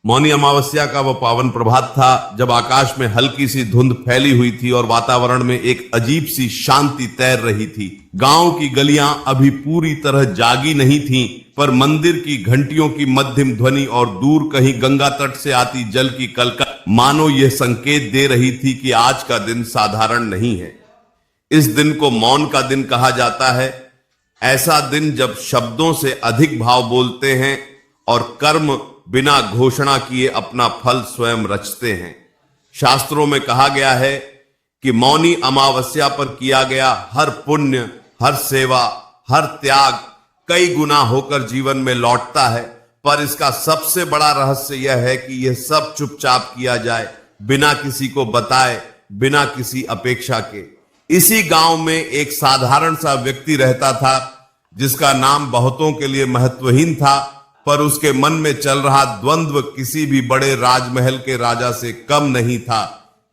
मौनी अमावस्या का वह पावन प्रभात था जब आकाश में हल्की सी धुंध फैली हुई थी और वातावरण में एक अजीब सी शांति तैर रही थी। गांव की गलियां अभी पूरी तरह जागी नहीं थीं, पर मंदिर की घंटियों की मध्यम ध्वनि और दूर कहीं गंगा तट से आती जल की कलकल मानो यह संकेत दे रही थी कि आज का दिन साधारण नहीं है। इस दिन को मौन का दिन कहा जाता है। ऐसा दिन जब शब्दों से अधिक भाव बोलते हैं और कर्म बिना घोषणा किए अपना फल स्वयं रचते हैं। शास्त्रों में कहा गया है कि मौनी अमावस्या पर किया गया हर पुण्य, हर सेवा, हर त्याग कई गुना होकर जीवन में लौटता है, पर इसका सबसे बड़ा रहस्य यह है कि यह सब चुपचाप किया जाए, बिना किसी को बताए, बिना किसी अपेक्षा के। इसी गांव में एक साधारण सा व्यक्ति रहता था जिसका नाम बहुतों के लिए महत्वहीन था, पर उसके मन में चल रहा द्वंद्व किसी भी बड़े राजमहल के राजा से कम नहीं था।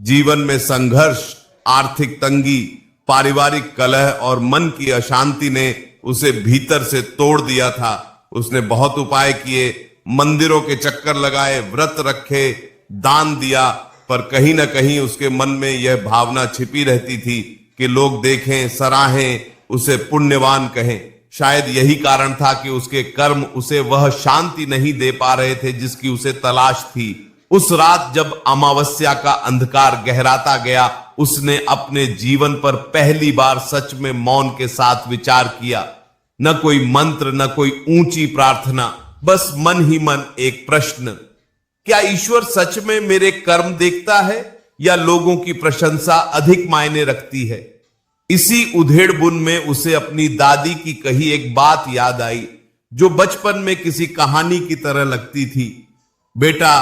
जीवन में संघर्ष, आर्थिक तंगी, पारिवारिक कलह और मन की अशांति ने उसे भीतर से तोड़ दिया था। उसने बहुत उपाय किए, मंदिरों के चक्कर लगाए, व्रत रखे, दान दिया, पर कहीं ना कहीं उसके मन में यह भावना छिपी रहती थी कि लोग देखें, सराहें, उसे पुण्यवान कहें। शायद यही कारण था कि उसके कर्म उसे वह शांति नहीं दे पा रहे थे जिसकी उसे तलाश थी। उस रात जब अमावस्या का अंधकार गहराता गया, उसने अपने जीवन पर पहली बार सच में मौन के साथ विचार किया। न कोई मंत्र, न कोई ऊंची प्रार्थना, बस मन ही मन एक प्रश्न, क्या ईश्वर सच में मेरे कर्म देखता है या लोगों की प्रशंसा अधिक मायने रखती है? इसी उधेड़बुन में उसे अपनी दादी की कही एक बात याद आई जो बचपन में किसी कहानी की तरह लगती थी। बेटा,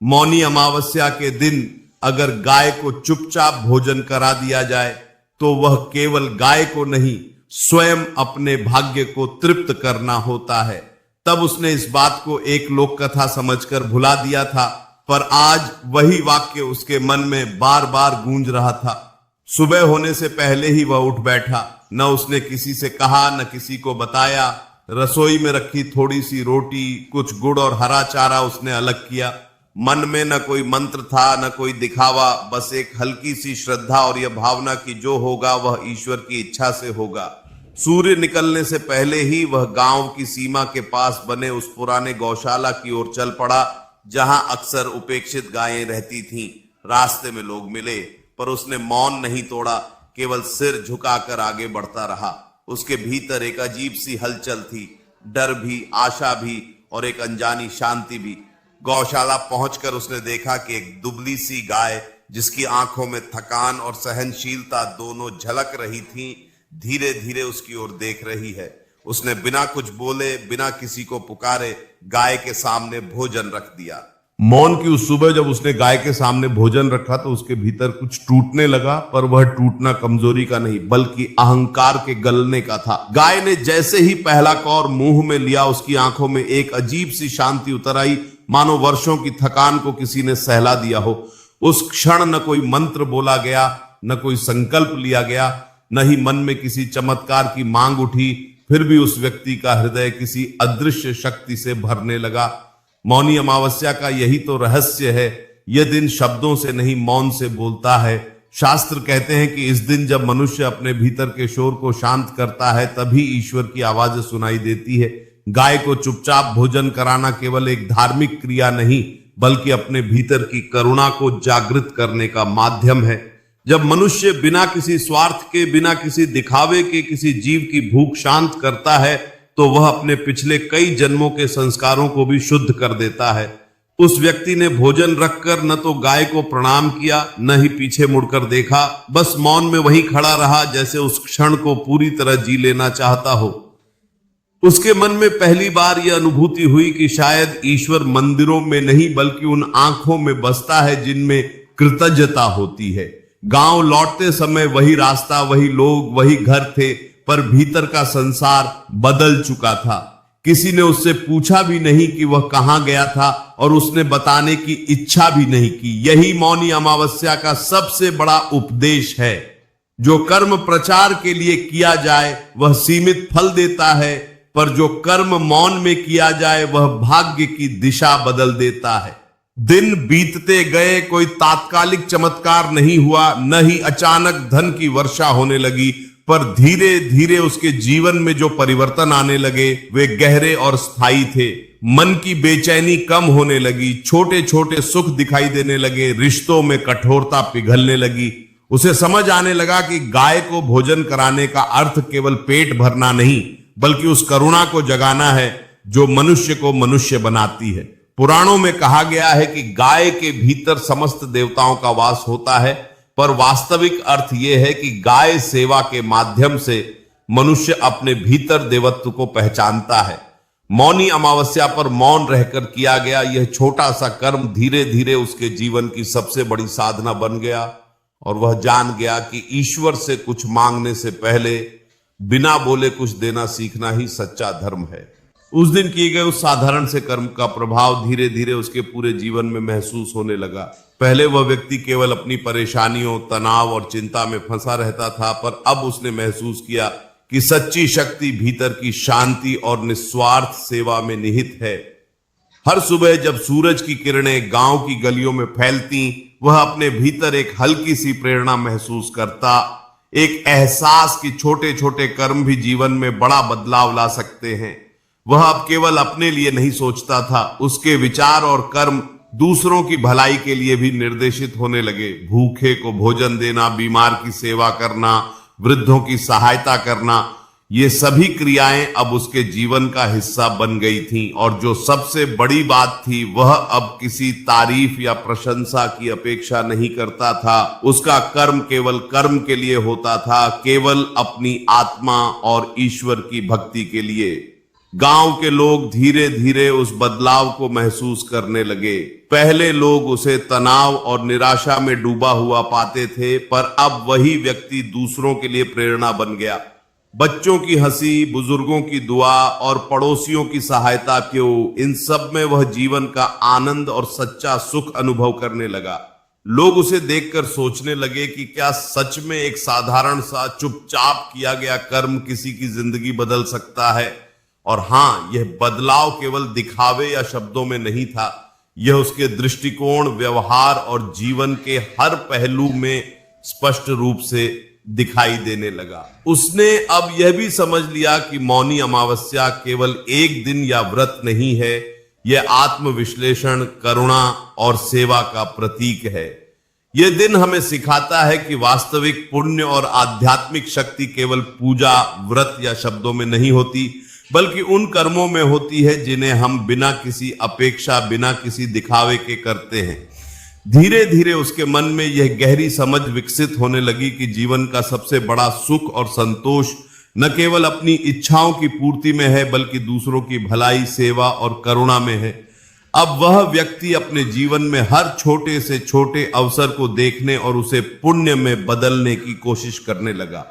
मौनी अमावस्या के दिन अगर गाय को चुपचाप भोजन करा दिया जाए तो वह केवल गाय को नहीं, स्वयं अपने भाग्य को तृप्त करना होता है। तब उसने इस बात को एक लोक कथा समझकर भुला दिया था, पर आज वही वाक्य उसके मन में बार बार गूंज रहा था। सुबह होने से पहले ही वह उठ बैठा। न उसने किसी से कहा, न किसी को बताया। रसोई में रखी थोड़ी सी रोटी, कुछ गुड़ और हरा चारा उसने अलग किया। मन में न कोई मंत्र था, न कोई दिखावा, बस एक हल्की सी श्रद्धा और यह भावना कि जो होगा वह ईश्वर की इच्छा से होगा। सूर्य निकलने से पहले ही वह गांव की सीमा के पास बने उस पुराने गौशाला की ओर चल पड़ा जहां अक्सर उपेक्षित गायें रहती थीं। रास्ते में लोग मिले, पर उसने मौन नहीं तोड़ा, केवल सिर झुकाकर आगे बढ़ता रहा। उसके भीतर एक अजीब सी हलचल थी, डर भी, आशा भी और एक अनजानी शांति भी। गौशाला पहुंचकर उसने देखा कि एक दुबली सी गाय, जिसकी आंखों में थकान और सहनशीलता दोनों झलक रही थीं, धीरे धीरे उसकी ओर देख रही है। उसने बिना कुछ बोले, बिना किसी को पुकारे, गाय के सामने भोजन रख दिया। मौन की उस सुबह जब उसने गाय के सामने भोजन रखा तो उसके भीतर कुछ टूटने लगा, पर वह टूटना कमजोरी का नहीं बल्कि अहंकार के गलने का था। गाय ने जैसे ही पहला कौर मुंह में लिया, उसकी आंखों में एक अजीब सी शांति उतर आई, मानो वर्षों की थकान को किसी ने सहला दिया हो। उस क्षण न कोई मंत्र बोला गया, न कोई संकल्प लिया गया, न ही मन में किसी चमत्कार की मांग उठी। फिर भी उस व्यक्ति का हृदय किसी अदृश्य शक्ति से भरने लगा। मौनी अमावस्या का यही तो रहस्य है। यह दिन शब्दों से नहीं, मौन से बोलता है। शास्त्र कहते हैं कि इस दिन जब मनुष्य अपने भीतर के शोर को शांत करता है, तभी ईश्वर की आवाजें सुनाई देती है। गाय को चुपचाप भोजन कराना केवल एक धार्मिक क्रिया नहीं, बल्कि अपने भीतर की करुणा को जागृत करने का माध्यम है। जब मनुष्य बिना किसी स्वार्थ के, बिना किसी दिखावे के किसी जीव की भूख शांत करता है, तो वह अपने पिछले कई जन्मों के संस्कारों को भी शुद्ध कर देता है। उस व्यक्ति ने भोजन रखकर न तो गाय को प्रणाम किया, न ही पीछे मुड़कर देखा, बस मौन में वहीं खड़ा रहा, जैसे उस क्षण को पूरी तरह जी लेना चाहता हो। उसके मन में पहली बार यह अनुभूति हुई कि शायद ईश्वर मंदिरों में नहीं, बल्कि उन आंखों में बसता है जिनमें कृतज्ञता होती है। गांव लौटते समय वही रास्ता, वही लोग, वही घर थे, पर भीतर का संसार बदल चुका था। किसी ने उससे पूछा भी नहीं कि वह कहां गया था, और उसने बताने की इच्छा भी नहीं की। यही मौनी अमावस्या का सबसे बड़ा उपदेश है। जो कर्म प्रचार के लिए किया जाए वह सीमित फल देता है, पर जो कर्म मौन में किया जाए वह भाग्य की दिशा बदल देता है। दिन बीतते गए, कोई तात्कालिक चमत्कार नहीं हुआ, न ही अचानक धन की वर्षा होने लगी, पर धीरे धीरे उसके जीवन में जो परिवर्तन आने लगे वे गहरे और स्थायी थे। मन की बेचैनी कम होने लगी, छोटे छोटे सुख दिखाई देने लगे, रिश्तों में कठोरता पिघलने लगी। उसे समझ आने लगा कि गाय को भोजन कराने का अर्थ केवल पेट भरना नहीं, बल्कि उस करुणा को जगाना है जो मनुष्य को मनुष्य बनाती है। पुराणों में कहा गया है कि गाय के भीतर समस्त देवताओं का वास होता है, पर वास्तविक अर्थ यह है कि गाय सेवा के माध्यम से मनुष्य अपने भीतर देवत्व को पहचानता है। मौनी अमावस्या पर मौन रहकर किया गया यह छोटा सा कर्म धीरे धीरे उसके जीवन की सबसे बड़ी साधना बन गया और वह जान गया कि ईश्वर से कुछ मांगने से पहले बिना बोले कुछ देना सीखना ही सच्चा धर्म है। उस दिन किए गए उस साधारण से कर्म का प्रभाव धीरे धीरे उसके पूरे जीवन में महसूस होने लगा। पहले वह व्यक्ति केवल अपनी परेशानियों, तनाव और चिंता में फंसा रहता था, पर अब उसने महसूस किया कि सच्ची शक्ति भीतर की शांति और निस्वार्थ सेवा में निहित है। हर सुबह जब सूरज की किरणें गांव की गलियों में फैलती, वह अपने भीतर एक हल्की सी प्रेरणा महसूस करता, एक एहसास कि छोटे छोटे कर्म भी जीवन में बड़ा बदलाव ला सकते हैं। वह अब केवल अपने लिए नहीं सोचता था, उसके विचार और कर्म दूसरों की भलाई के लिए भी निर्देशित होने लगे। भूखे को भोजन देना, बीमार की सेवा करना, वृद्धों की सहायता करना, ये सभी क्रियाएं अब उसके जीवन का हिस्सा बन गई थीं। और जो सबसे बड़ी बात थी, वह अब किसी तारीफ या प्रशंसा की अपेक्षा नहीं करता था। उसका कर्म केवल कर्म के लिए होता था, केवल अपनी आत्मा और ईश्वर की भक्ति के लिए। गांव के लोग धीरे धीरे उस बदलाव को महसूस करने लगे। पहले लोग उसे तनाव और निराशा में डूबा हुआ पाते थे, पर अब वही व्यक्ति दूसरों के लिए प्रेरणा बन गया। बच्चों की हंसी, बुजुर्गों की दुआ और पड़ोसियों की सहायता क्यों, इन सब में वह जीवन का आनंद और सच्चा सुख अनुभव करने लगा। लोग उसे देखकर सोचने लगे कि क्या सच में एक साधारण सा चुपचाप किया गया कर्म किसी की जिंदगी बदल सकता है। और हां, यह बदलाव केवल दिखावे या शब्दों में नहीं था, यह उसके दृष्टिकोण, व्यवहार और जीवन के हर पहलू में स्पष्ट रूप से दिखाई देने लगा। उसने अब यह भी समझ लिया कि मौनी अमावस्या केवल एक दिन या व्रत नहीं है, यह आत्मविश्लेषण, करुणा और सेवा का प्रतीक है। यह दिन हमें सिखाता है कि वास्तविक पुण्य और आध्यात्मिक शक्ति केवल पूजा, व्रत या शब्दों में नहीं होती, बल्कि उन कर्मों में होती है जिन्हें हम बिना किसी अपेक्षा, बिना किसी दिखावे के करते हैं। धीरे धीरे उसके मन में यह गहरी समझ विकसित होने लगी कि जीवन का सबसे बड़ा सुख और संतोष न केवल अपनी इच्छाओं की पूर्ति में है, बल्कि दूसरों की भलाई, सेवा और करुणा में है। अब वह व्यक्ति अपने जीवन में हर छोटे से छोटे अवसर को देखने और उसे पुण्य में बदलने की कोशिश करने लगा।